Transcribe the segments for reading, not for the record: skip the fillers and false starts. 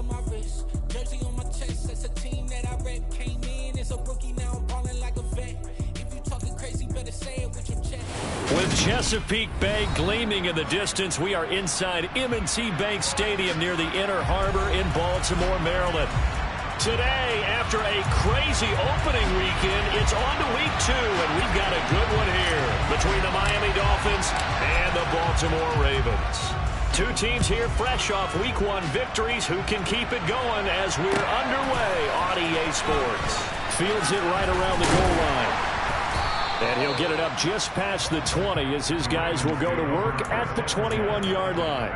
on my wrist, jersey on my chest. That's a team that I rep. Came in as a rookie, now I'm balling like a vet. If you talking crazy, better say it with your chest. With Chesapeake Bay gleaming in the distance, we are inside M&T Bank Stadium near the Inner Harbor in Baltimore, Maryland. Today, after a crazy opening weekend, it's on to week 2, and we've got a good one here between the Miami Dolphins and the Baltimore Ravens. Two teams here fresh off week 1 victories who can keep it going as we're underway on EA Sports. Fields it right around the goal line. And he'll get it up just past the 20 as his guys will go to work at the 21-yard line.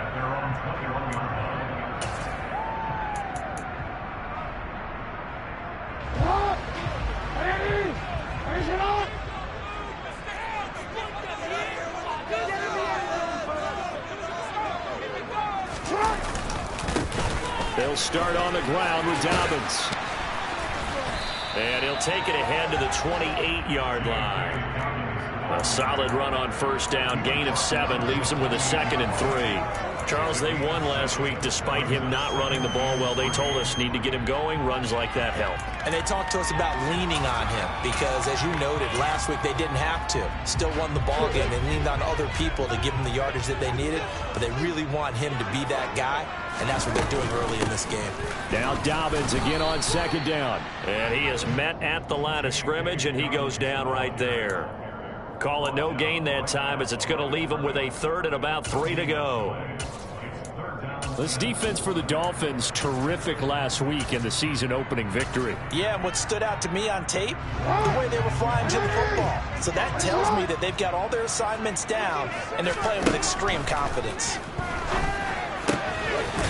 They'll start on the ground with Dobbins. And he'll take it ahead to the 28-yard line. A solid run on first down. Gain of 7 leaves him with a 2nd and 3. Charles, they won last week despite him not running the ball well. They told us need to get him going. Runs like that help. And they talked to us about leaning on him because, as you noted, last week they didn't have to. Still won the ball game. They leaned on other people to give them the yardage that they needed, but they really want him to be that guy, and that's what they're doing early in this game. Now Dobbins again on 2nd down. And he is met at the line of scrimmage, and he goes down right there. Call it no gain that time as it's going to leave him with a 3rd and about 3 to go. This defense for the Dolphins, terrific last week in the season-opening victory. Yeah, and what stood out to me on tape, the way they were flying to the football. So that tells me that they've got all their assignments down, and they're playing with extreme confidence.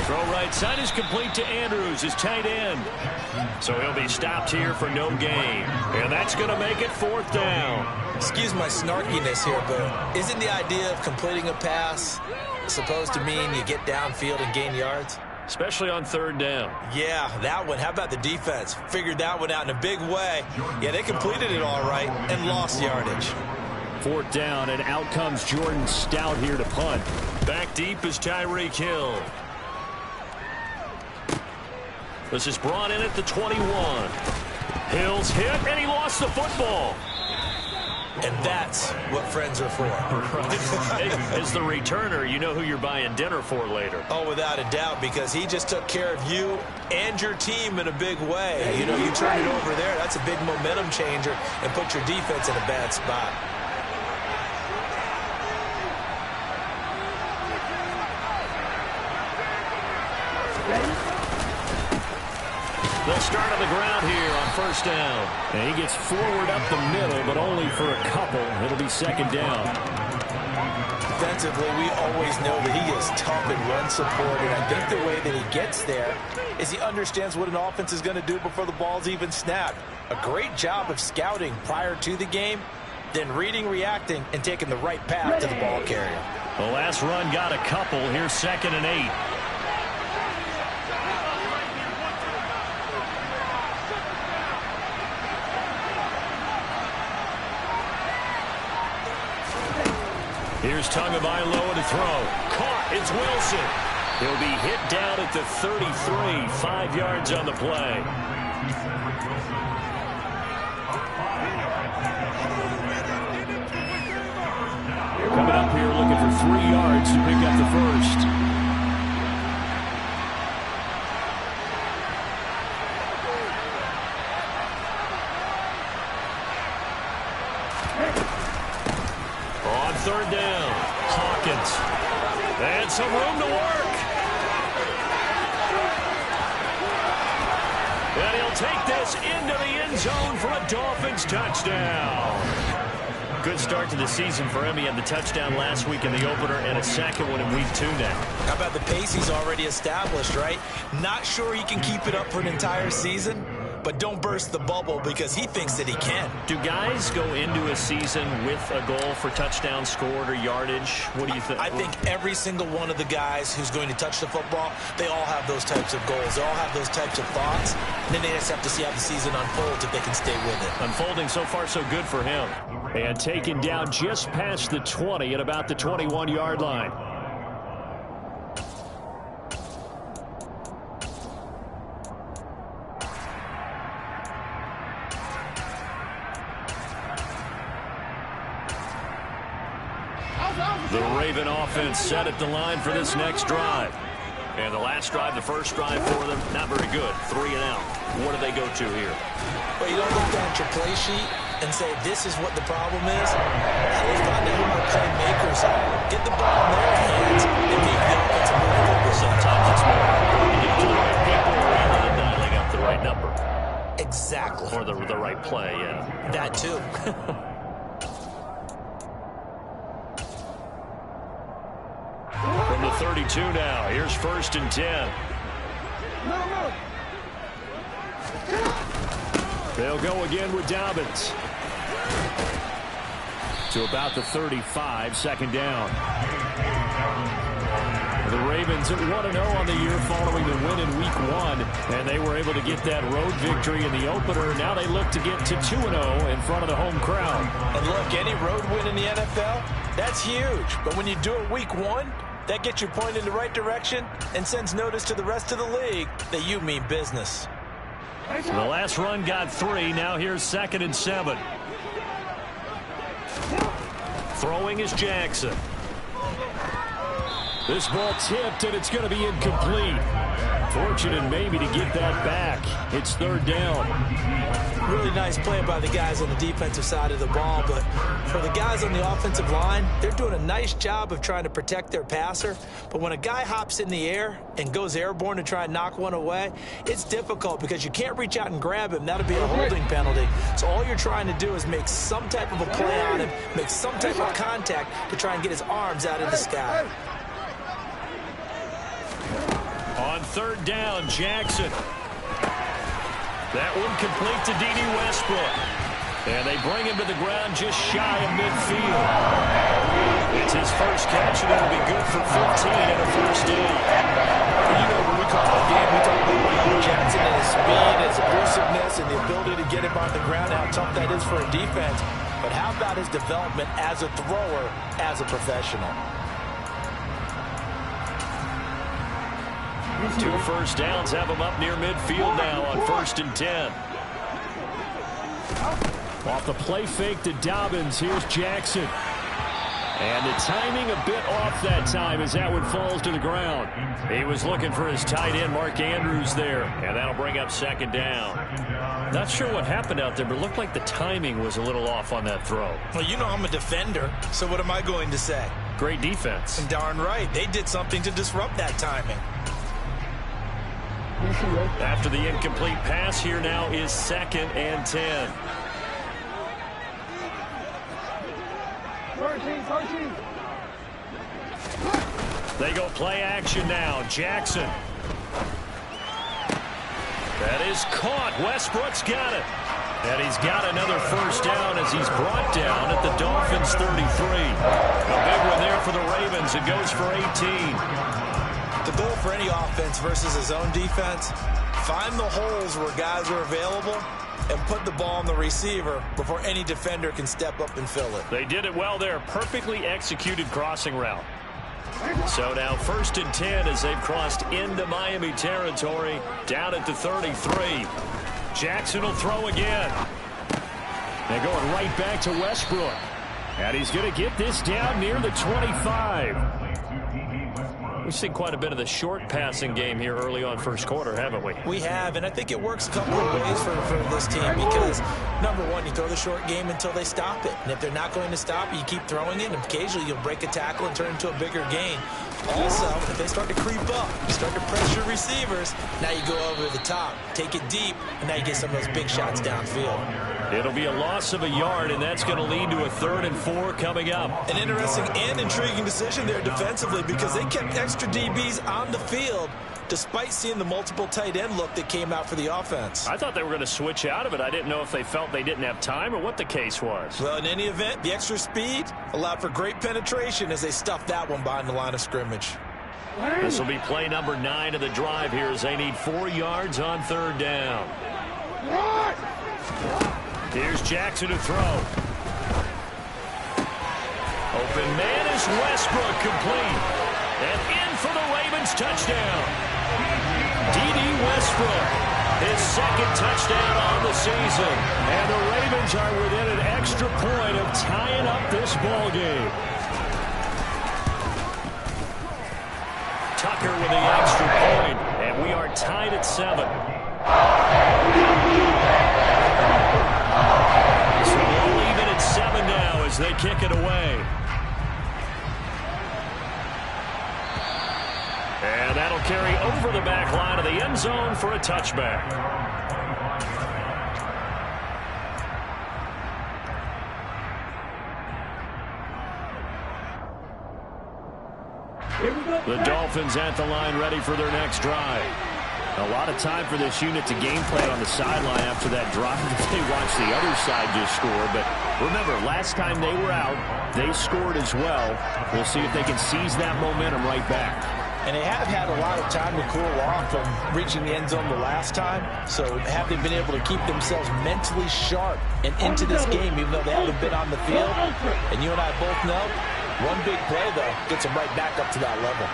Throw right side is complete to Andrews, his tight end. So he'll be stopped here for no gain. And that's going to make it 4th down. Excuse my snarkiness here, but isn't the idea of completing a pass supposed to mean you get downfield and gain yards? Especially on 3rd down. Yeah, that one. How about the defense? Figured that one out in a big way. Yeah, they completed it all right and lost yardage. 4th down, and out comes Jordan Stout here to punt. Back deep is Tyreek Hill. This is brought in at the 21. Hill's hit, and he lost the football. And that's what friends are for. As the returner, you know who you're buying dinner for later. Oh, without a doubt, because he just took care of you and your team in a big way. You know, you turn it over there, that's a big momentum changer and put your defense in a bad spot. They'll start on the ground here on 1st down. And he gets forward up the middle, but only for a couple. It'll be 2nd down. Defensively, we always know that he is tough and run support, and I think the way that he gets there is he understands what an offense is going to do before the ball's even snapped. A great job of scouting prior to the game, then reading, reacting, and taking the right path to the ball carrier. The last run got a couple. Here's 2nd and 8. Here's Tagovailoa to throw. Caught. It's Wilson. He'll be hit down at the 33. 5 yards on the play. Coming up here looking for 3 yards to pick up the first. On 3rd down, Hawkins. And some room to work. And he'll take this into the end zone for a Dolphins touchdown. Good start to the season for him. He had the touchdown last week in the opener and a 2nd one in week 2 now. How about the pace he's already established, right? Not sure he can keep it up for an entire season, but don't burst the bubble because he thinks that he can. Do guys go into a season with a goal for touchdowns scored or yardage? What do you think? I think every single one of the guys who's going to touch the football, they all have those types of goals. They all have those types of thoughts. And then they just have to see how the season unfolds if they can stay with it. Unfolding so far so good for him. And taken down just past the 20 at about the 21-yard line. The Raven offense set at the line for this next drive. And the last drive, the first drive for them, not very good. 3 and out. What do they go to here? Well, you don't look down at your play sheet and say, this is what the problem is. Let's find out who our playmakers are. Get the ball in their hands and make the offensive move forward. Sometimes it's more to get to the right people rather than dialing up the right number. Exactly. Or the right play, yeah. That too. From the 32 now, here's 1st and 10. They'll go again with Dobbins. To about the 35, 2nd down. The Ravens at 1-0 on the year following the win in Week 1, and they were able to get that road victory in the opener. Now they look to get to 2-0 in front of the home crowd. And look, any road win in the NFL, that's huge. But when you do it Week 1, that gets you pointed in the right direction and sends notice to the rest of the league that you mean business. The last run got 3. Now here's 2nd and 7. Throwing is Jackson. This ball tipped, and it's going to be incomplete. Fortunate maybe to get that back. It's 3rd down. Really nice play by the guys on the defensive side of the ball, but for the guys on the offensive line, they're doing a nice job of trying to protect their passer. But when a guy hops in the air and goes airborne to try and knock one away, it's difficult because you can't reach out and grab him. That'll be a holding penalty. So all you're trying to do is make some type of a play on him, make some type of contact to try and get his arms out of the sky. On 3rd down, Jackson. That one complete to D.D. Westbrook. And they bring him to the ground just shy of midfield. It's his first catch, and it'll be good for 15 and a first down. You know, when we call the game, we talk about Jackson and his speed, his elusiveness, and the ability to get him on the ground, how tough that is for a defense. But how about his development as a thrower, as a professional? 2 first downs have him up near midfield now on 1st and 10. Off the play fake to Dobbins, here's Jackson. And the timing a bit off that time as that one falls to the ground. He was looking for his tight end, Mark Andrews, there. And that'll bring up 2nd down. Not sure what happened out there, but it looked like the timing was a little off on that throw. Well, you know I'm a defender, so what am I going to say? Great defense. And darn right, they did something to disrupt that timing. After the incomplete pass, here now is 2nd and 10. They go play action now. Jackson. That is caught. Westbrook's got it. And he's got another first down as he's brought down at the Dolphins' 33. A big one there for the Ravens. It goes for 18. The goal for any offense versus his own defense, find the holes where guys are available and put the ball on the receiver before any defender can step up and fill it. They did it well there. Perfectly executed crossing route. So now 1st and 10 as they've crossed into Miami territory, down at the 33. Jackson will throw again. They're going right back to Westbrook. And he's going to get this down near the 25. We've seen quite a bit of the short passing game here early on first quarter, haven't we? We have, and I think it works a couple of ways for this team because, number one, you throw the short game until they stop it. And if they're not going to stop it, you keep throwing it, and occasionally you'll break a tackle and turn into a bigger gain. Also, if they start to creep up, you start to pressure receivers, now you go over the top, take it deep, and now you get some of those big shots downfield. It'll be a loss of a yard, and that's going to lead to a 3rd and 4 coming up. An interesting and intriguing decision there defensively because they kept extra DBs on the field despite seeing the multiple tight end look that came out for the offense. I thought they were going to switch out of it. I didn't know if they felt they didn't have time or what the case was. Well, in any event, the extra speed allowed for great penetration as they stuffed that one behind the line of scrimmage. This will be play number 9 of the drive here as they need 4 yards on 3rd down. Here's Jackson to throw. Open man is Westbrook, complete. And in for the Ravens touchdown. D.D. Westbrook, his 2nd touchdown on the season. And the Ravens are within an extra point of tying up this ball game. tied at 7. So we'll leave it at 7 now as they kick it away. And that'll carry over the back line of the end zone for a touchback. The Dolphins at the line ready for their next drive. A lot of time for this unit to game plan on the sideline after that drive that they watched the other side just score. But remember, last time they were out, they scored as well. We'll see if they can seize that momentum right back. And they have had a lot of time to cool off from reaching the end zone the last time. So have they been able to keep themselves mentally sharp and into this game, even though they haven't been on the field? And you and I both know, one big play, though, gets them right back up to that level.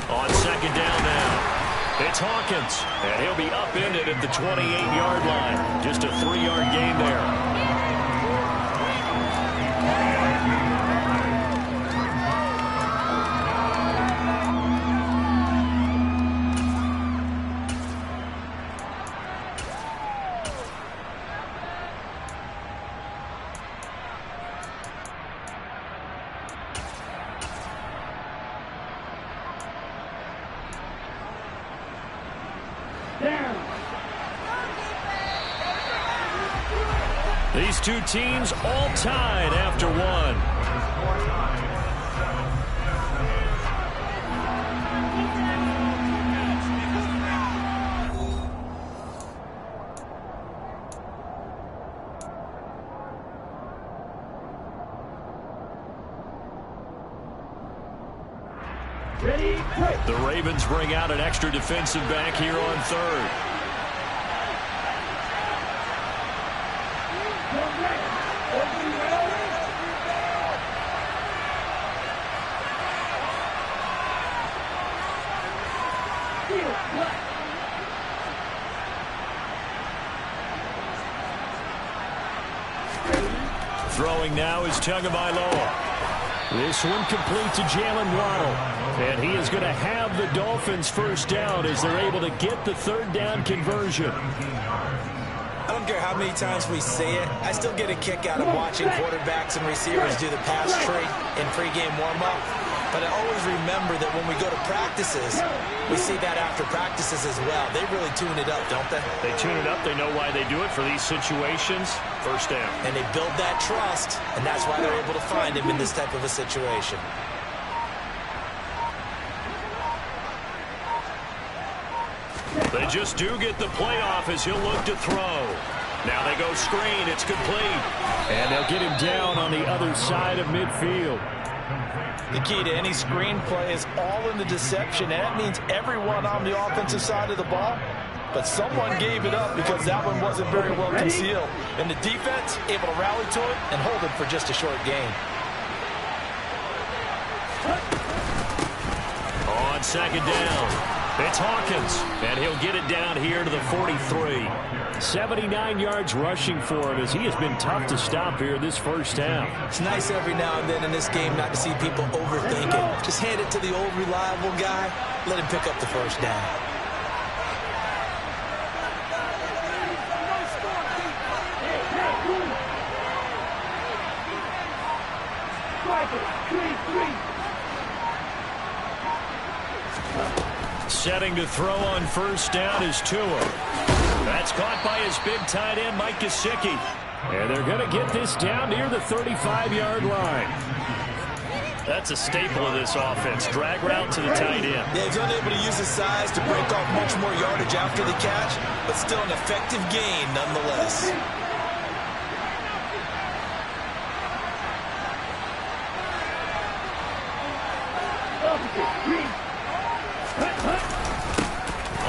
On second down now, it's Hawkins, and he'll be upended at the 28-yard line. Just a 3-yard gain there. These two teams all tied after one. The Ravens bring out an extra defensive back here on third. Throwing now is Tagovailoa. This one complete to Jalen Waddle. And he is going to have the Dolphins first down as they're able to get the third down conversion. I don't care how many times we say it, I still get a kick out of watching quarterbacks and receivers do the pass tree in pregame warm-up. But I always remember that when we go to practices, we see that after practices as well. They really tune it up, don't they? They tune it up. They know why they do it for these situations. First down. And they build that trust, and that's why they're able to find him in this type of a situation. They just do get the play off as he'll look to throw. Now they go screen. It's complete. And they'll get him down on the other side of midfield. The key to any screen play is all in the deception, and that means everyone on the offensive side of the ball. But someone gave it up because that one wasn't very well concealed. And the defense able to rally to it and hold it for just a short gain. On second down, it's Hawkins, and he'll get it down here to the 43. 79 yards rushing for him as he has been tough to stop here this first half. It's nice every now and then in this game not to see people overthink it. Just hand it to the old reliable guy. Let him pick up the first down. Setting to throw on first down is Tua. That's caught by his big tight end, Mike Gesicki. And they're going to get this down near the 35-yard line. That's a staple of this offense. Drag route to the tight end. Yeah, he's unable to use his size to break off much more yardage after the catch, but still an effective gain nonetheless.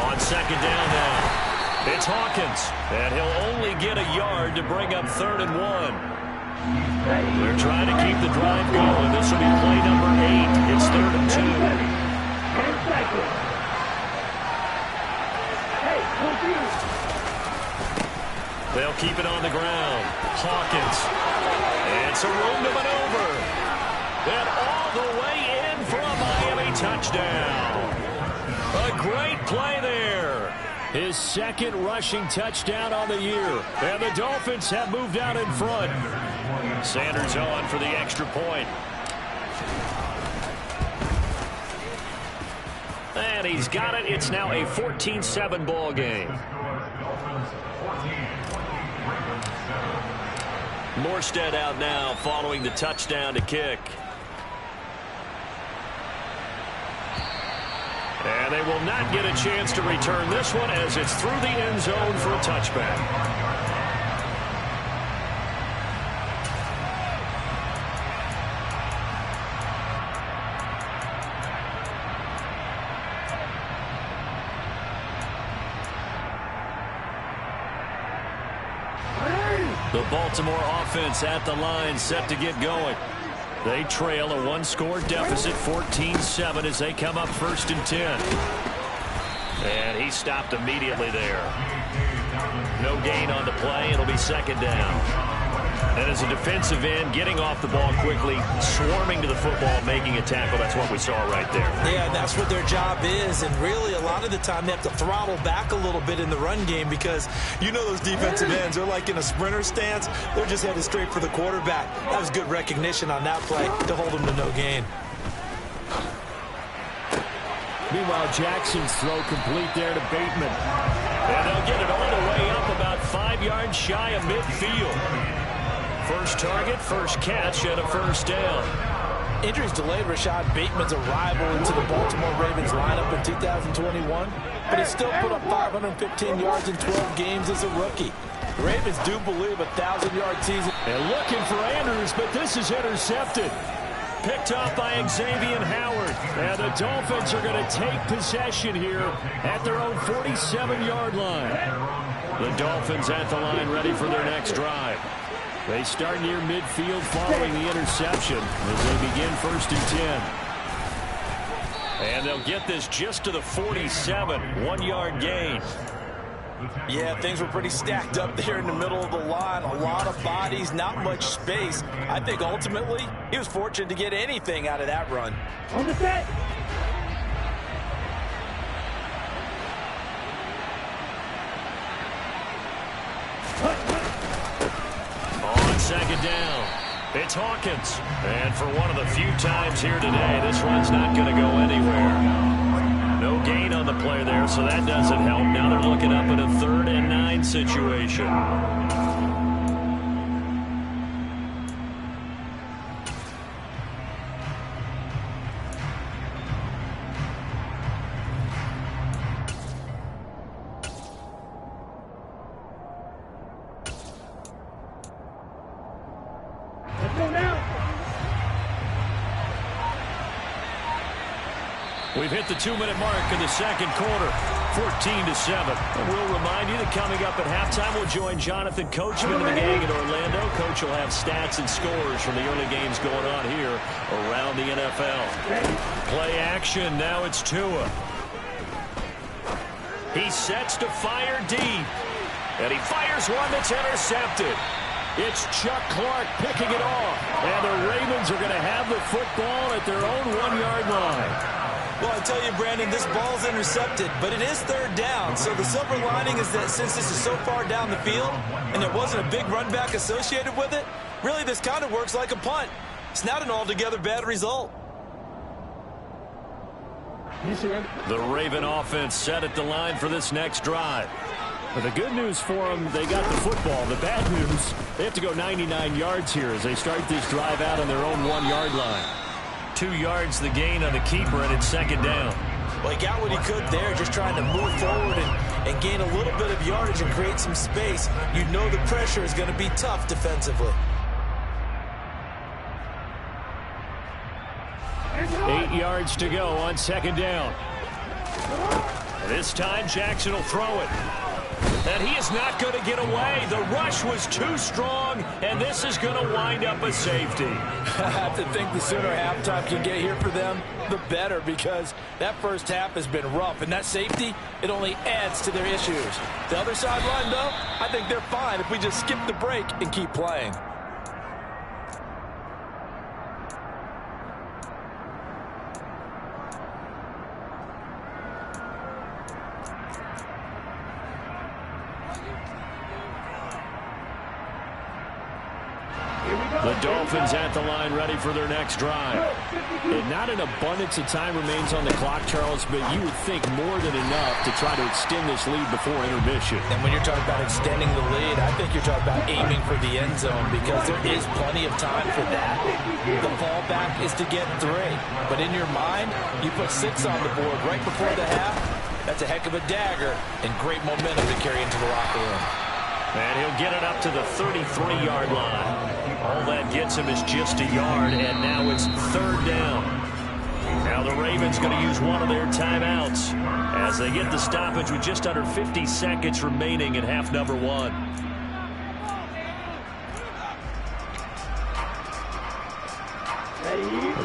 On second down now. It's Hawkins, and he'll only get a yard to bring up 3rd and 1. They're trying to keep the drive going. This will be play number 8. It's 3rd and 2. keep it on the ground. Hawkins. It's a room to maneuver. And all the way in for a Miami touchdown. A great play there. His second rushing touchdown on the year. And the Dolphins have moved out in front. Sanders on for the extra point. And he's got it. It's now a 14-7 ball game. Morstead out now following the touchdown to kick. And they will not get a chance to return this one as it's through the end zone for a touchback. The Baltimore offense at the line set to get going. They trail a one-score deficit, 14-7, as they come up 1st and 10. And he stopped immediately there. No gain on the play. It'll be 2nd down. And as a defensive end, getting off the ball quickly, swarming to the football, making a tackle. That's what we saw right there. Yeah, that's what their job is. And really, a lot of the time, they have to throttle back a little bit in the run game because you know those defensive ends, they're like in a sprinter stance. They're just headed straight for the quarterback. That was good recognition on that play to hold them to no gain. Meanwhile, Jackson's throw complete there to Bateman. And they'll get it all the way up about 5 yards shy of midfield. First target, first catch, and a 1st down. Injuries delayed Rashad Bateman's arrival into the Baltimore Ravens lineup in 2021, but he still put up 515 yards in 12 games as a rookie. The Ravens do believe a 1,000-yard season. And looking for Andrews, but this is intercepted. Picked off by Xavier Howard. And the Dolphins are going to take possession here at their own 47-yard line. The Dolphins at the line ready for their next drive. They start near midfield following the interception as they begin 1st and 10. And they'll get this just to the 47, 1-yard gain. Yeah, things were pretty stacked up there in the middle of the line. A lot of bodies, not much space. I think ultimately he was fortunate to get anything out of that run. On the set. On 2nd down, it's Hawkins. And for one of the few times here today, this run's not going to go anywhere. No gain on the play there, so that doesn't help. Now they're looking up at a 3rd and 9 situation. We've hit the 2-minute mark in the 2nd quarter, 14-7. And we'll remind you that coming up at halftime, we'll join Jonathan Coachman and the gang in Orlando. Coach will have stats and scores from the early games going on here around the NFL. Play action, now it's Tua. He sets to fire deep. And he fires one that's intercepted. It's Chuck Clark picking it off. And the Ravens are going to have the football at their own 1-yard line. Well, I tell you, Brandon, this ball's intercepted, but it is 3rd down. So the silver lining is that since this is so far down the field and there wasn't a big run back associated with it, really this kind of works like a punt. It's not an altogether bad result. The Raven offense set at the line for this next drive. But the good news for them, they got the football. The bad news, they have to go 99 yards here as they start this drive out on their own 1-yard line. 2 yards the gain on the keeper, and it's 2nd down. Well, he got what he could there, just trying to move forward and gain a little bit of yardage and create some space. You know the pressure is going to be tough defensively. 8 yards to go on 2nd down. This time, Jackson will throw it. And he is not going to get away. The rush was too strong, and this is going to wind up a safety. I have to think the sooner halftime can get here for them, the better, because that first half has been rough. And that safety, it only adds to their issues. The other sideline, though, I think they're fine if we just skip the break and keep playing. The Dolphins at the line, ready for their next drive. And not an abundance of time remains on the clock, Charles, but you would think more than enough to try to extend this lead before intermission. And when you're talking about extending the lead, I think you're talking about aiming for the end zone, because there is plenty of time for that. The fallback is to get 3. But in your mind, you put 6 on the board right before the half. That's a heck of a dagger and great momentum to carry into the locker room. And he'll get it up to the 33-yard line. All that gets him is just a yard, and now it's 3rd down. Now the Ravens going to use one of their timeouts as they get the stoppage with just under 50 seconds remaining in half number 1.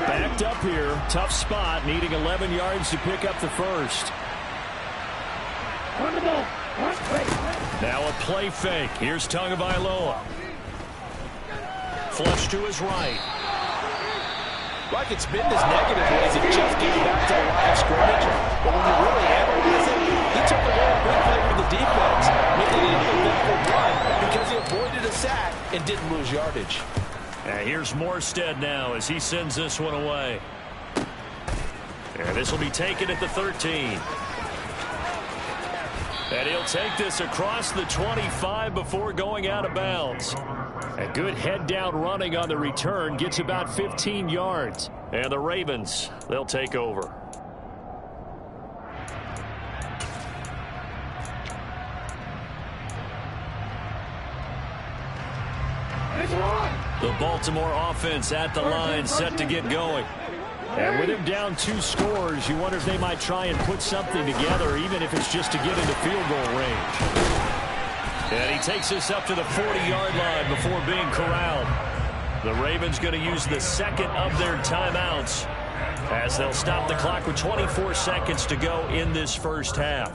Backed up here, tough spot, needing 11 yards to pick up the first. Now a play fake. Here's Tagovailoa. Flush to his right. Like it's been this negative ways of just getting back to the line of scrimmage. But when you really analyze it, he took away a big play for the defense, making it an eventful run because he avoided a sack and didn't lose yardage. And here's Morstead now as he sends this one away. And this will be taken at the 13. And he'll take this across the 25 before going out of bounds. A good head-down running on the return gets about 15 yards. And the Ravens, they'll take over. The Baltimore offense at the line, set to get going. And with him down 2 scores, you wonder if they might try and put something together, even if it's just to get into field goal range. And he takes this up to the 40-yard line before being corralled. The Ravens going to use the second of their timeouts as they'll stop the clock with 24 seconds to go in this first half.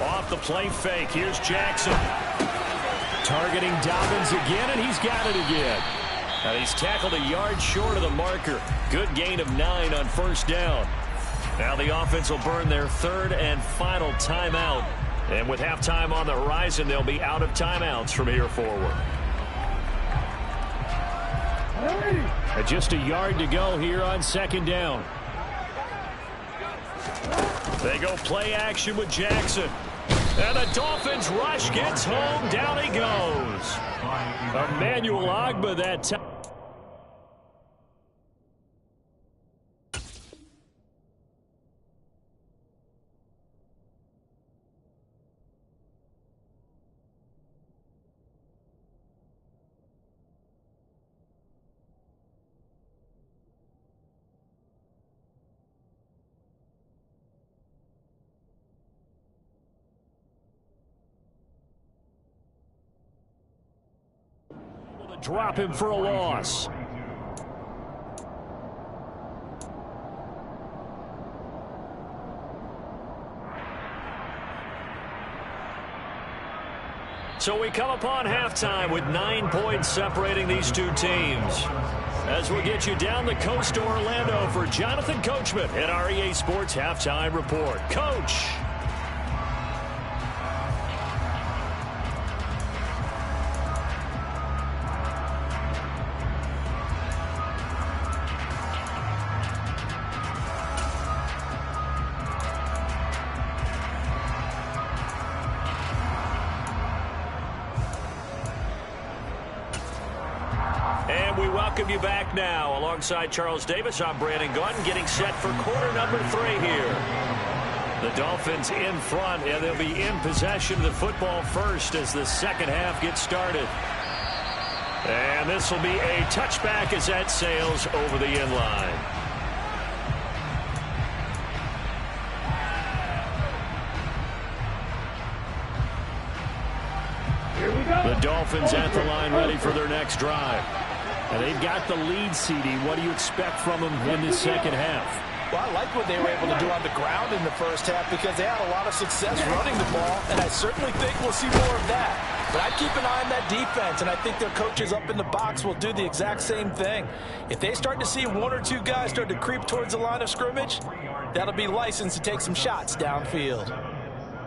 Off the play fake, here's Jackson. Targeting Dobbins again, and he's got it again. And he's tackled a yard short of the marker. Good gain of 9 on first down. Now the offense will burn their 3rd and final timeout. And with halftime on the horizon, they'll be out of timeouts from here forward. And just a yard to go here on 2nd down. They go play action with Jackson. And the Dolphins rush, gets home, down he goes. Emmanuel Ogbah that time. Drop him for a loss. So we come upon halftime with 9 points separating these two teams. As we'll get you down the coast to Orlando for Jonathan Coachman at our EA Sports Halftime Report. Coach. Welcome you back now. Alongside Charles Davis, I'm Brandon Gunn, getting set for quarter number 3 here. The Dolphins in front, and they'll be in possession of the football first as the second half gets started. And this will be a touchback as that sails over the end line. The Dolphins at the line ready for their next drive. And they've got the lead, CD. What do you expect from them in this second half? Well, I like what they were able to do on the ground in the first half because they had a lot of success running the ball, and I certainly think we'll see more of that. But I'd keep an eye on that defense, and I think their coaches up in the box will do the exact same thing. If they start to see one or two guys start to creep towards the line of scrimmage, that'll be licensed to take some shots downfield.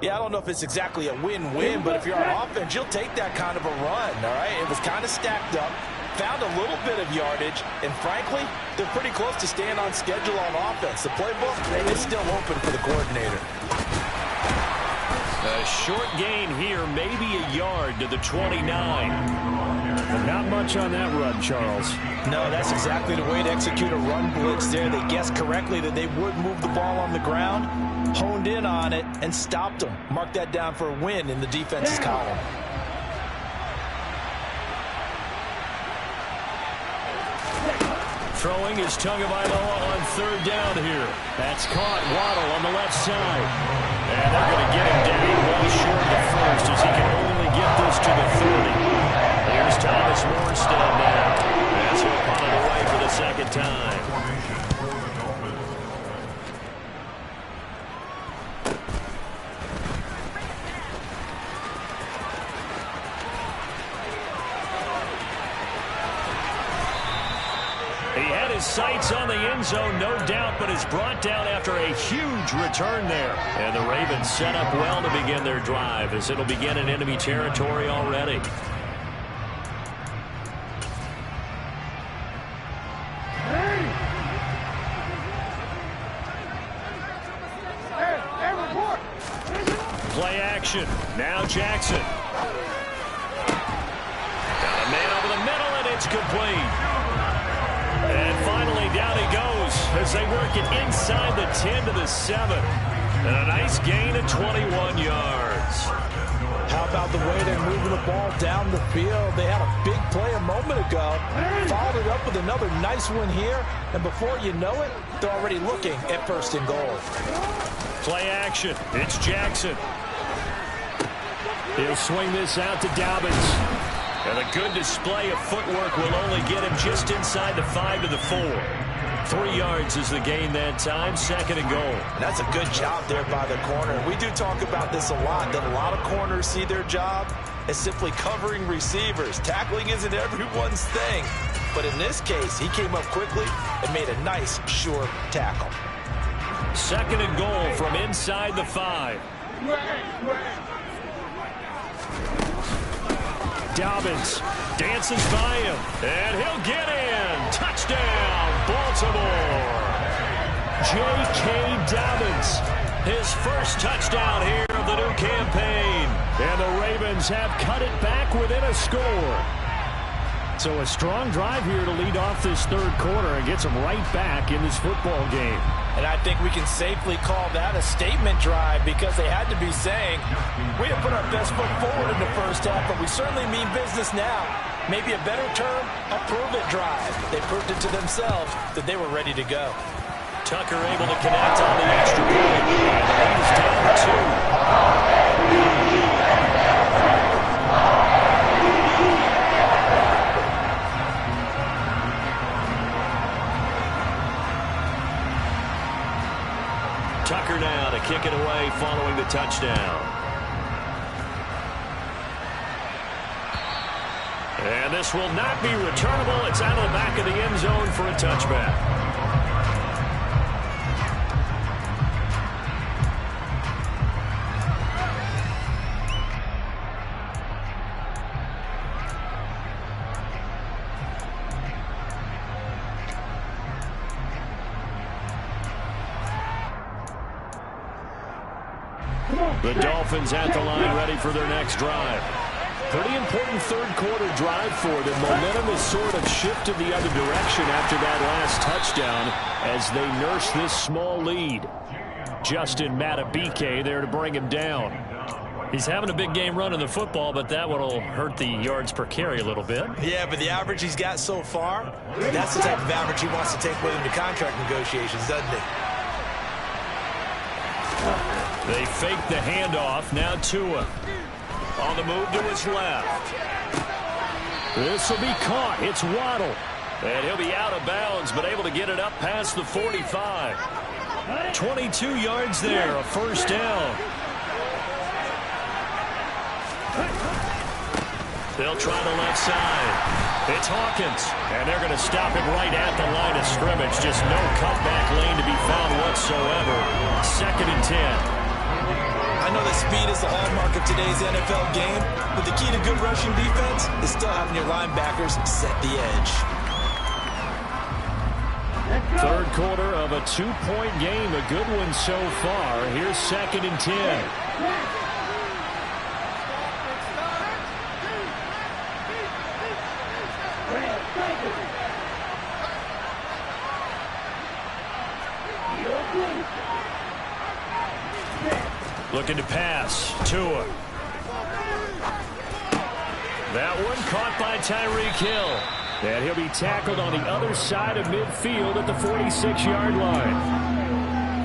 Yeah, I don't know if it's exactly a win-win, but if you're on offense, you'll take that kind of a run, all right? It was kind of stacked up, found a little bit of yardage, and frankly, they're pretty close to staying on schedule on offense. The playbook is still open for the coordinator. A short gain here, maybe a yard to the 29. But not much on that run, Charles. No, that's exactly the way to execute a run blitz there. They guessed correctly that they would move the ball on the ground, honed in on it, and stopped them. Mark that down for a win in the defense's column. Throwing is Tagovailoa on third down here. That's caught. Waddle on the left side. And they're going to get him down well short of the first as he can only get this to the 30. Here's Thomas Morstead now as he'll punt it away for the second time. He had his sights on the end zone, no doubt, but is brought down after a huge return there. And the Ravens set up well to begin their drive as it'll begin in enemy territory already. Play action. Now Jackson. Got a man over the middle, and it's complete. And finally, down he goes as they work it inside the 10 to the 7. And a nice gain of 21 yards. How about the way they're moving the ball down the field? They had a big play a moment ago, followed it up with another nice one here, and before you know it, they're already looking at first and goal. Play action. It's Jackson. He'll swing this out to Dobbins. And a good display of footwork will only get him just inside the 5 to the 4. 3 yards is the gain that time, second and goal. And that's a good job there by the corner. We do talk about this a lot, that a lot of corners see their job as simply covering receivers. Tackling isn't everyone's thing. But in this case, he came up quickly and made a nice, sure tackle. Second and goal from inside the 5. Dobbins dances by him, and he'll get in. Touchdown, Baltimore. J.K. Dobbins, his first touchdown here of the new campaign. And the Ravens have cut it back within a score. So a strong drive here to lead off this third quarter and gets them right back in this football game. And I think we can safely call that a statement drive because they had to be saying, we have put our best foot forward in the first half, but we certainly mean business now. Maybe a better term, a prove-it drive. They proved it to themselves that they were ready to go. Tucker able to connect on the extra point. And he's down 2. Tucker now to kick it away following the touchdown. And this will not be returnable. It's out of the back of the end zone for a touchback. The Dolphins at the line ready for their next drive. Pretty important third quarter drive for them. Momentum has sort of shifted the other direction after that last touchdown as they nurse this small lead. Justin Matabike there to bring him down. He's having a big game running the football, but that one will hurt the yards per carry a little bit. Yeah, but the average he's got so far, that's the type of average he wants to take with him to contract negotiations, doesn't he? They fake the handoff. Now Tua on the move to his left. This will be caught. It's Waddle. And he'll be out of bounds, but able to get it up past the 45. 22 yards there, a first down. They'll try the left side. It's Hawkins, and they're going to stop it right at the line of scrimmage. Just no cutback lane to be found whatsoever. 2nd and 10. I know that speed is the hallmark of today's NFL game, but the key to good rushing defense is still having your linebackers set the edge. Third quarter of a 2-point game, a good one so far. Here's 2nd and 10. Looking to pass. Tua. That one caught by Tyreek Hill. And he'll be tackled on the other side of midfield at the 46-yard line.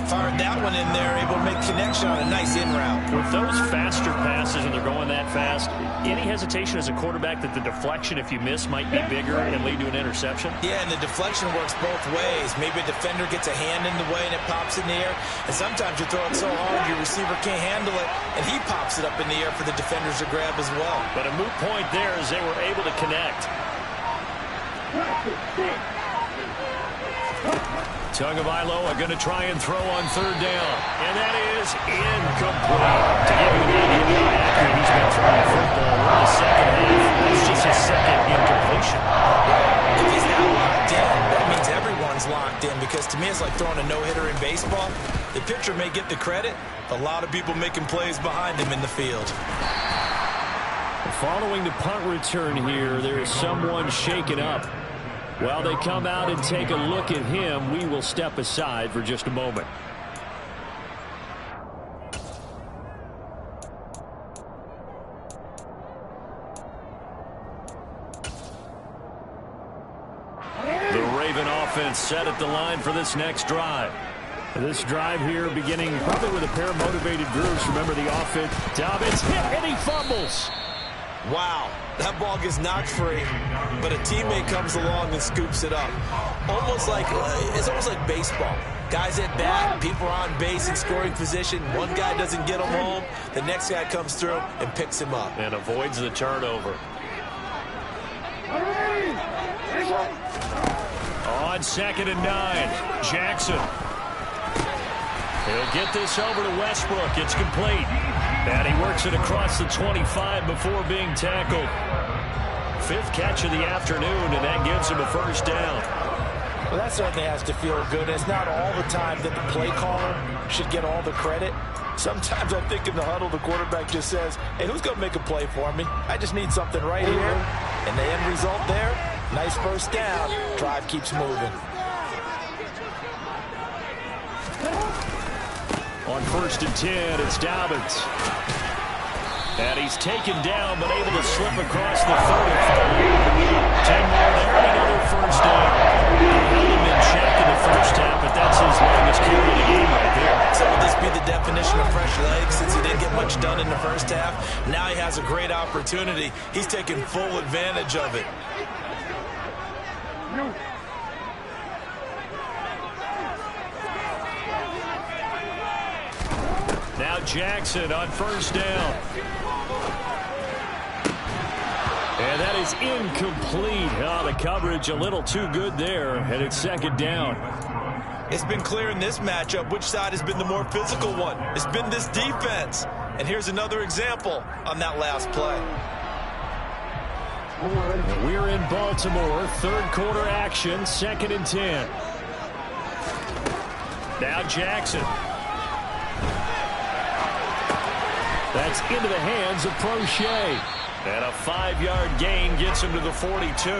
Fired that one in there, able to make connection on a nice in route. With those faster passes and they're going that fast, any hesitation as a quarterback that the deflection, if you miss, might be bigger and lead to an interception? Yeah, and the deflection works both ways. Maybe a defender gets a hand in the way and it pops in the air. And sometimes you throw it so hard your receiver can't handle it, and he pops it up in the air for the defenders to grab as well. But a moot point there as they were able to connect. Tagovailoa going to try and throw on 3rd down. And that is incomplete. To give you an idea of how accurate he's been throwing the football in the second half, that's just his 2nd incompletion. If he's now locked in, that means everyone's locked in, because to me it's like throwing a no-hitter in baseball. The pitcher may get the credit, a lot of people making plays behind him in the field. Following the punt return here, there is someone shaken up. While they come out and take a look at him, we will step aside for just a moment. The Raven offense set at the line for this next drive. This drive here beginning probably with a pair of motivated groups. Remember the offense. Dobbins hit and he fumbles. Wow, that ball gets knocked free, but a teammate comes along and scoops it up. It's almost like baseball. Guys at bat, people are on base in scoring position. One guy doesn't get him home, the next guy comes through and picks him up. And avoids the turnover. On 2nd and 9, Jackson. He'll get this over to Westbrook. It's complete. And he works it across the 25 before being tackled. 5th catch of the afternoon, and that gives him a first down. Well, that certainly has to feel good. It's not all the time that the play caller should get all the credit. Sometimes I think in the huddle, the quarterback just says, hey, who's going to make a play for me? I just need something right here. And the end result there, nice first down. Drive keeps moving. On 1st and 10, it's Dobbins. And he's taken down, but able to slip across the 35. 10 more there, and another first down. He held him in check in the first half, but that's his longest carry of the game right there. So would this be the definition of fresh legs, since he didn't get much done in the first half? Now he has a great opportunity. He's taking full advantage of it. Now Jackson on first down. And that is incomplete. Oh, the coverage a little too good there, and it's 2nd down. It's been clear in this matchup which side has been the more physical one. It's been this defense. And here's another example on that last play. We're in Baltimore. 3rd quarter action, 2nd and 10. Now Jackson. That's into the hands of Prochet. And a 5-yard gain gets him to the 42.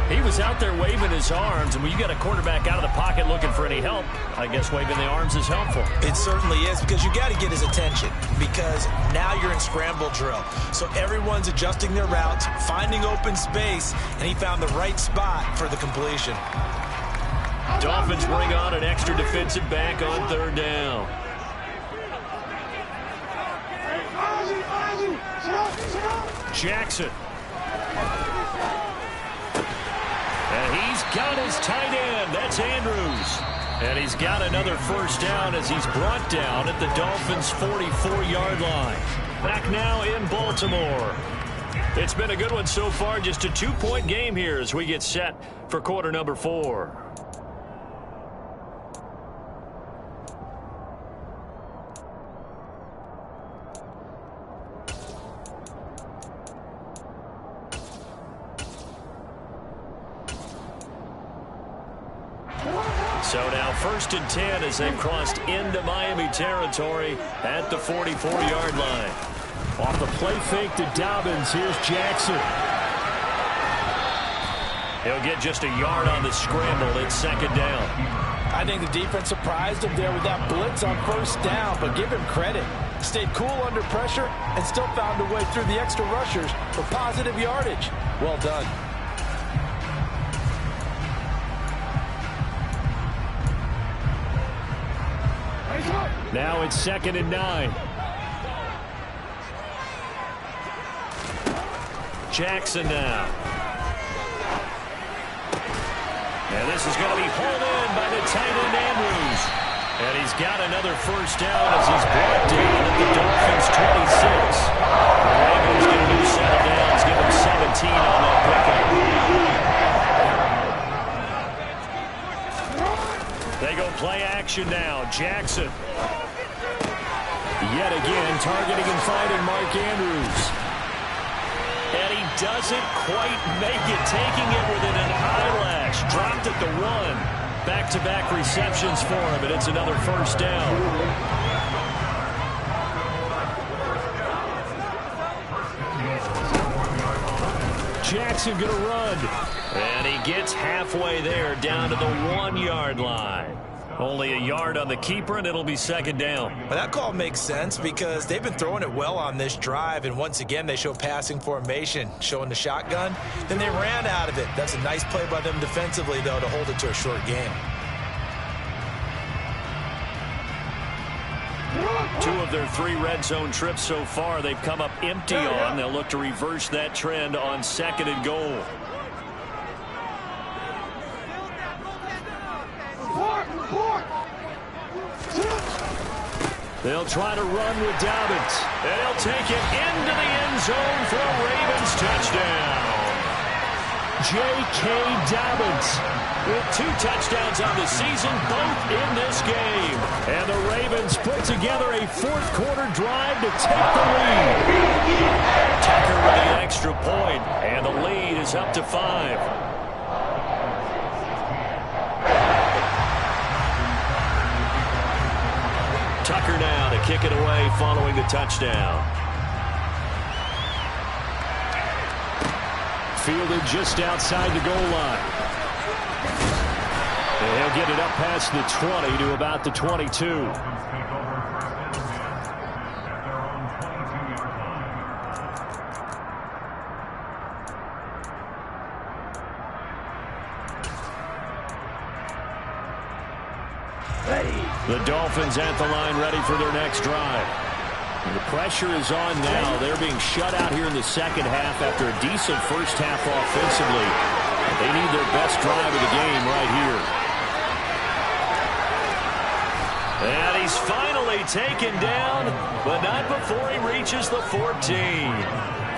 He was out there waving his arms, and when you got a quarterback out of the pocket looking for any help, I guess waving the arms is helpful. It certainly is, because you got to get his attention, because now you're in scramble drill. So everyone's adjusting their routes, finding open space, and he found the right spot for the completion. Dolphins bring on an extra defensive back on 3rd down. Jackson. And he's got his tight end. That's Andrews. And he's got another first down as he's brought down at the Dolphins' 44-yard line. Back now in Baltimore. It's been a good one so far. Just a 2-point game here as we get set for quarter number 4. So now 1st and 10 as they've crossed into Miami territory at the 44-yard line. Off the play fake to Dobbins. Here's Jackson. He'll get just a yard on the scramble. It's 2nd down. I think the defense surprised him there with that blitz on 1st down, but give him credit. Stayed cool under pressure and still found a way through the extra rushers for positive yardage. Well done. Now it's 2nd and 9. Jackson now. And this is going to be hauled in by the tight end Andrews. And he's got another first down as he's brought down at the Dolphins' 26. The Ravens get a new set of downs, give him 17 on that pickup. They go play action now. Jackson. Yet again, targeting and finding Mark Andrews. And he doesn't quite make it, taking it within an eyelash. Dropped at the 1. Back-to-back receptions for him, and it's another first down. Jackson going to run. And he gets halfway there, down to the 1-yard line. Only a yard on the keeper, and it'll be 2nd down. Well, that call makes sense because they've been throwing it well on this drive, and once again they show passing formation, showing the shotgun. Then they ran out of it. That's a nice play by them defensively, though, to hold it to a short game. 2 of their 3 red zone trips so far they've come up empty on. They'll look to reverse that trend on 2nd and goal. They'll try to run with Dobbins. And he'll take it into the end zone for a Ravens touchdown. J.K. Dobbins with 2 touchdowns on the season, both in this game. And the Ravens put together a 4th-quarter drive to take the lead. Tucker with the extra point, and the lead is up to 5. Tucker now to kick it away following the touchdown. Fielded just outside the goal line. And he'll get it up past the 20 to about the 22. The Dolphins at the line ready for their next drive. The pressure is on now. They're being shut out here in the 2nd half after a decent first half offensively. They need their best drive of the game right here. And he's finally taken down, but not before he reaches the 14.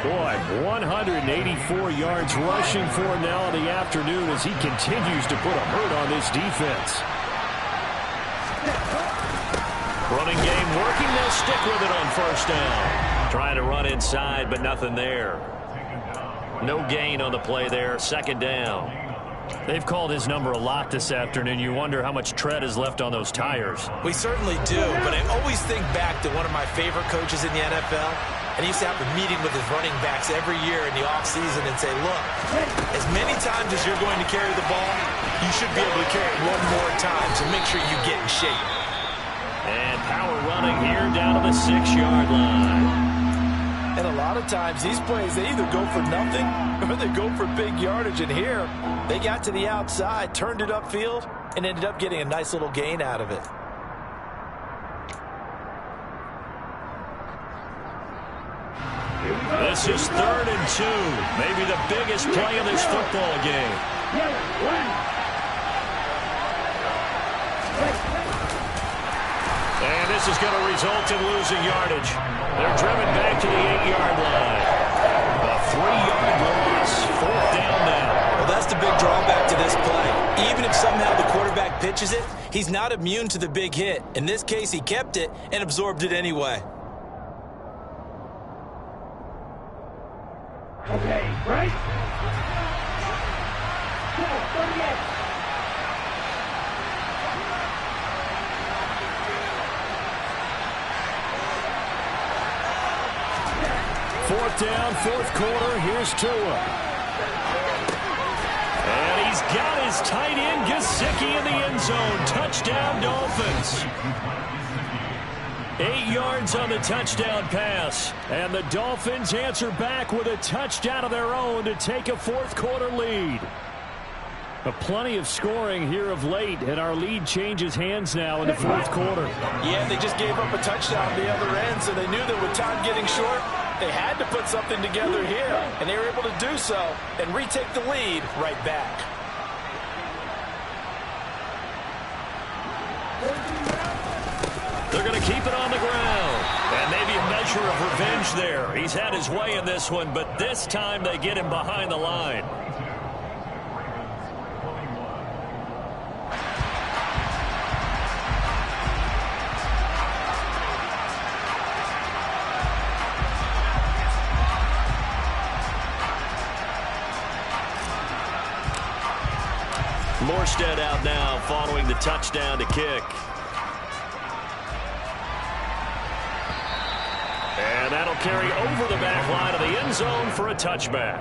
Boy, 184 yards rushing for him now in the afternoon as he continues to put a hurt on this defense. Running game working. They'll stick with it on 1st down. Trying to run inside, but nothing there. No gain on the play there. 2nd down. They've called his number a lot this afternoon. You wonder how much tread is left on those tires. We certainly do, but I always think back to one of my favorite coaches in the NFL, and he used to have a meeting with his running backs every year in the offseason and say, look, as many times as you're going to carry the ball, you should be able to carry it one more time, so make sure you get in shape. And power running here down to the 6-yard line. And a lot of times these plays, they either go for nothing or they go for big yardage. And here, they got to the outside, turned it upfield, and ended up getting a nice little gain out of it. This is 3rd and 2. Maybe the biggest play in this football game. And this is going to result in losing yardage. They're driven back to the 8-yard line. A 3-yard loss. 4th down now. Well, that's the big drawback to this play. Even if somehow the quarterback pitches it, he's not immune to the big hit. In this case, he kept it and absorbed it anyway. Okay, right? 38. Fourth down, 4th quarter. Here's Tua. And he's got his tight end, Gesicki, in the end zone. Touchdown, Dolphins. 8 yards on the touchdown pass. And the Dolphins answer back with a touchdown of their own to take a 4th quarter lead. Plenty of scoring here of late, and our lead changes hands now in the 4th quarter. Yeah, they just gave up a touchdown to the other end, so they knew that with time getting short, they had to put something together here, and they were able to do so and retake the lead right back. They're going to keep it on the ground. And maybe a measure of revenge there. He's had his way in this one, but this time they get him behind the line. Morstead out now following the touchdown to kick. And that'll carry over the back line of the end zone for a touchback.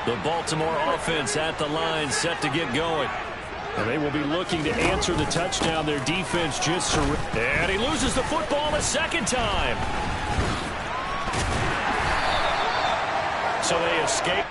The Baltimore offense at the line, set to get going. And they will be looking to answer the touchdown. Their defense just surrendered. And he loses the football a second time. So they escape.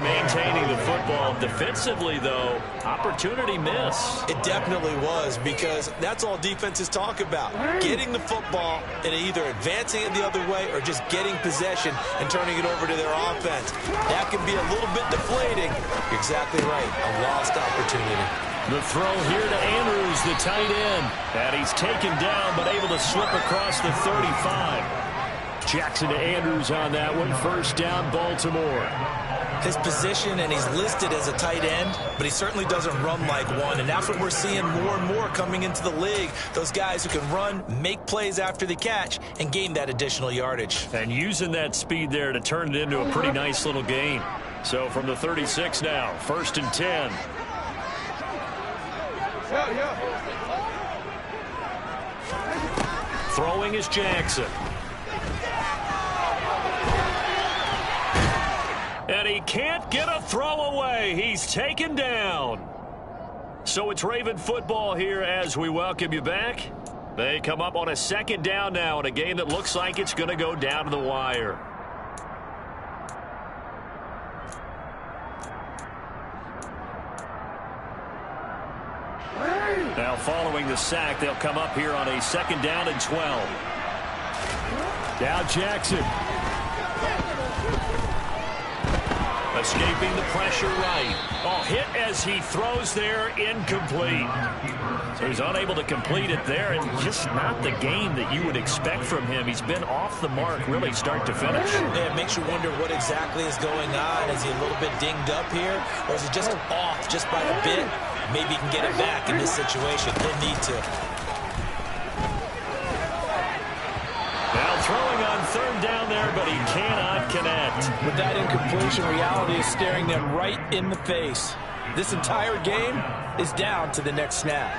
Maintaining the football. Defensively, though, opportunity miss. It definitely was, because that's all defenses talk about. Getting the football and either advancing it the other way or just getting possession and turning it over to their offense. That can be a little bit deflating. You're exactly right. A lost opportunity. The throw here to Andrews, the tight end. And he's taken down but able to slip across the 35. Jackson to Andrews on that one. First down, Baltimore. His position, and he's listed as a tight end, but he certainly doesn't run like one, and that's what we're seeing more and more coming into the league. Those guys who can run, make plays after the catch, and gain that additional yardage. And using that speed there to turn it into a pretty nice little gain. So from the 36 now, 1st and 10. Throwing is Jackson. And he can't get a throw away. He's taken down. So it's Raven football here as we welcome you back. They come up on a 2nd down now in a game that looks like it's going to go down to the wire. Now following the sack, they'll come up here on a 2nd down and 12. Now Jackson. A Escaping the pressure right. Oh, hit as he throws there, incomplete. So he's unable to complete it there, and just not the game that you would expect from him. He's been off the mark, really start to finish. Yeah, it makes you wonder what exactly is going on. Is he a little bit dinged up here, or is he just off just by a bit? Maybe he can get it back in this situation. He'll need to. Now throwing on third down there, but he cannot connect. With that incompletion, reality is staring them right in the face. This entire game is down to the next snap.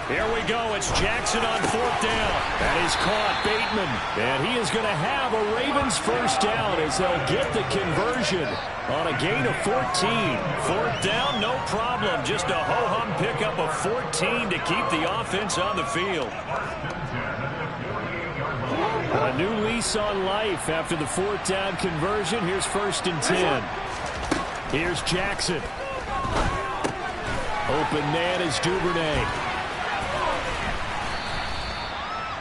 Here we go. It's Jackson on fourth down. That is caught, Bateman. And he is going to have a Ravens first down as they'll get the conversion on a gain of 14. Fourth down, no problem. Just a ho-hum pickup of 14 to keep the offense on the field. A new lease on life after the fourth down conversion. Here's first and 10. Here's Jackson. Open man is Duvernay.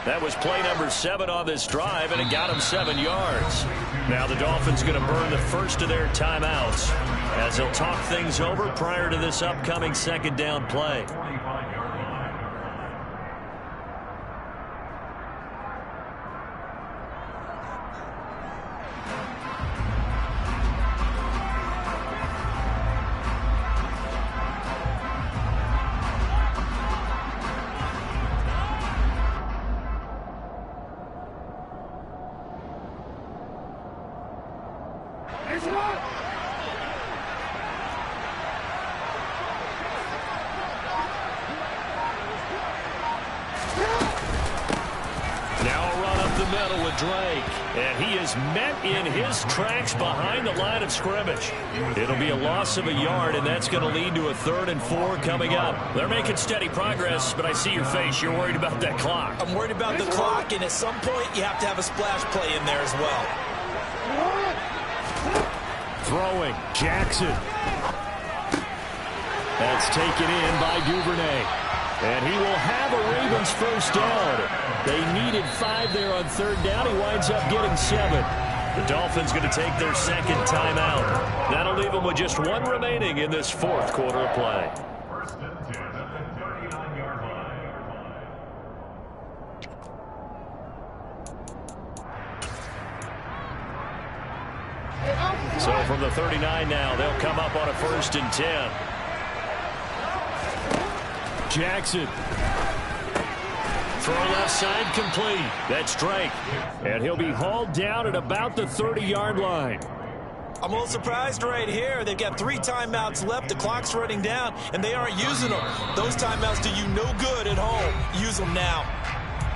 That was play number 7 on this drive, and it got him 7 yards. Now the Dolphins going to burn the first of their timeouts as they'll talk things over prior to this upcoming second down play. Behind the line of scrimmage. It'll be a loss of a yard, and that's going to lead to a 3rd and 4 coming up. They're making steady progress, but I see your face. You're worried about that clock. I'm worried about the clock, and at some point you have to have a splash play in there as well. Throwing, Jackson. That's taken in by Duvernay. And he will have a Ravens first down. They needed 5 there on third down. He winds up getting 7. The Dolphins going to take their second timeout. That'll leave them with just 1 remaining in this fourth quarter of play. So from the 39 now, they'll come up on a 1st and 10. Jackson. Throw left side complete. That's Drake. And he'll be hauled down at about the 30-yard line. I'm a little surprised right here. They've got 3 timeouts left. The clock's running down, and they aren't using them. Those timeouts do you no good at home. Use them now.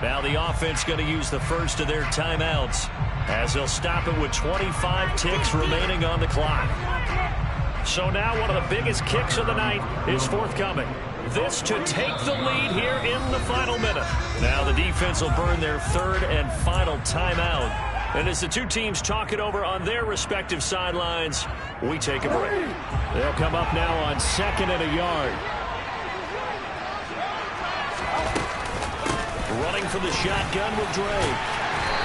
Now the offense going to use the first of their timeouts as they'll stop it with 25 ticks remaining on the clock. So now one of the biggest kicks of the night is forthcoming. This to take the lead here in the final minute. Now the defense will burn their 3rd and final timeout. And as the two teams talk it over on their respective sidelines, we take a break. They'll come up now on 2nd and a yard. Running for the shotgun with Drake.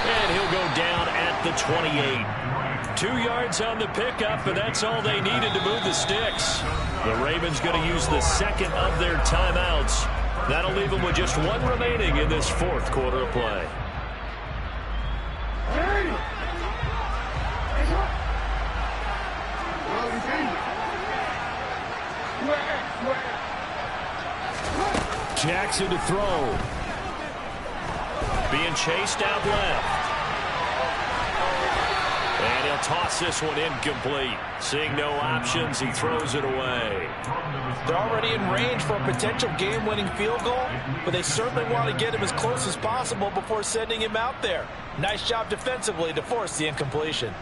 And he'll go down at the 28. 2 yards on the pickup, and that's all they needed to move the sticks. The Ravens going to use the 2nd of their timeouts. That'll leave them with just 1 remaining in this fourth quarter of play. Jackson to throw. Being chased out left. And he'll toss this one incomplete. Seeing no options, he throws it away. They're already in range for a potential game-winning field goal, but they certainly want to get him as close as possible before sending him out there. Nice job defensively to force the incompletion.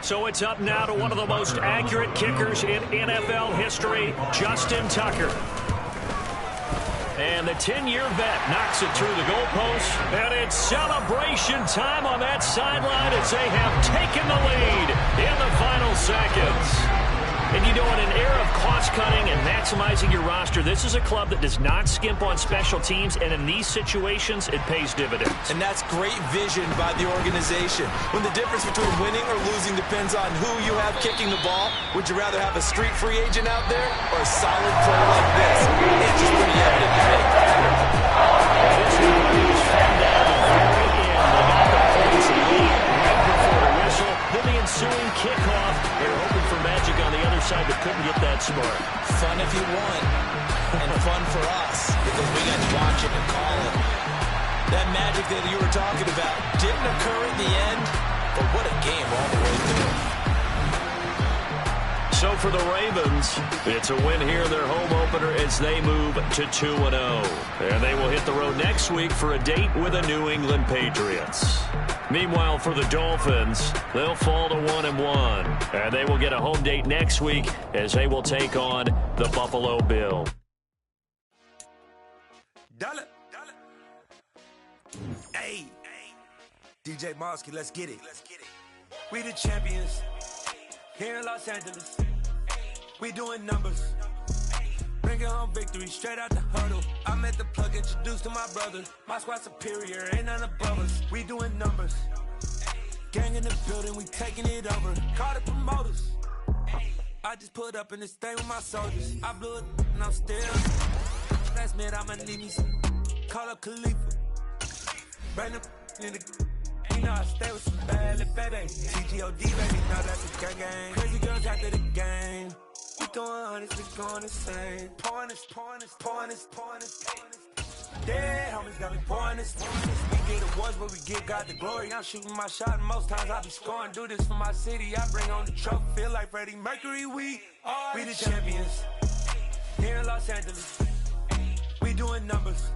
So it's up now to one of the most accurate kickers in NFL history, Justin Tucker. And the 10-year vet knocks it through the goalpost. And it's celebration time on that sideline as they have taken the lead in the final seconds. And you know, in an era of cost-cutting and maximizing your roster, this is a club that does not skimp on special teams, and in these situations, it pays dividends. And that's great vision by the organization. When the difference between winning or losing depends on who you have kicking the ball, would you rather have a street free agent out there or a solid player like this? It's just pretty evident to me. This one was found down at the very end. They got the points lead right before the whistle. Then the ensuing kickoff. They were hoping for magic on the other side, but couldn't get that spark. Fun if you won, and fun for us, because we got to watch it and call it. That magic that you were talking about didn't occur at the end, but what a game all the way through. So for the Ravens, it's a win here in their home opener as they move to 2-0. And they will hit the road next week for a date with the New England Patriots. Meanwhile, for the Dolphins, they'll fall to 1-1. And they will get a home date next week as they will take on the Buffalo Bills. Dollar. Hey, DJ Mosky, let's get it. We the champions here in Los Angeles. We doing numbers. Bringing home victory straight out the huddle. I'm at the plug, introduced to my brother. My squad superior, ain't none above us. We doing numbers. Gang in the building, we taking it over. Call the promoters. I just put up in this thing with my soldiers. I blew it and I'm still. Last minute, I'ma need me some. Call up Khalifa. Bring them in the. You know I stay with some bad little baby. TGOD, baby, now that's a gang. Crazy girls after the game. We doing hundreds, we going insane. Pouring this. Dead homies got me pouring this. We get awards, but we give God the glory. I'm shooting my shot, and most times I be scoring. Do this for my city, I bring on the trophy. Feel like Freddie Mercury, we the champions. Here in Los Angeles, we doing numbers.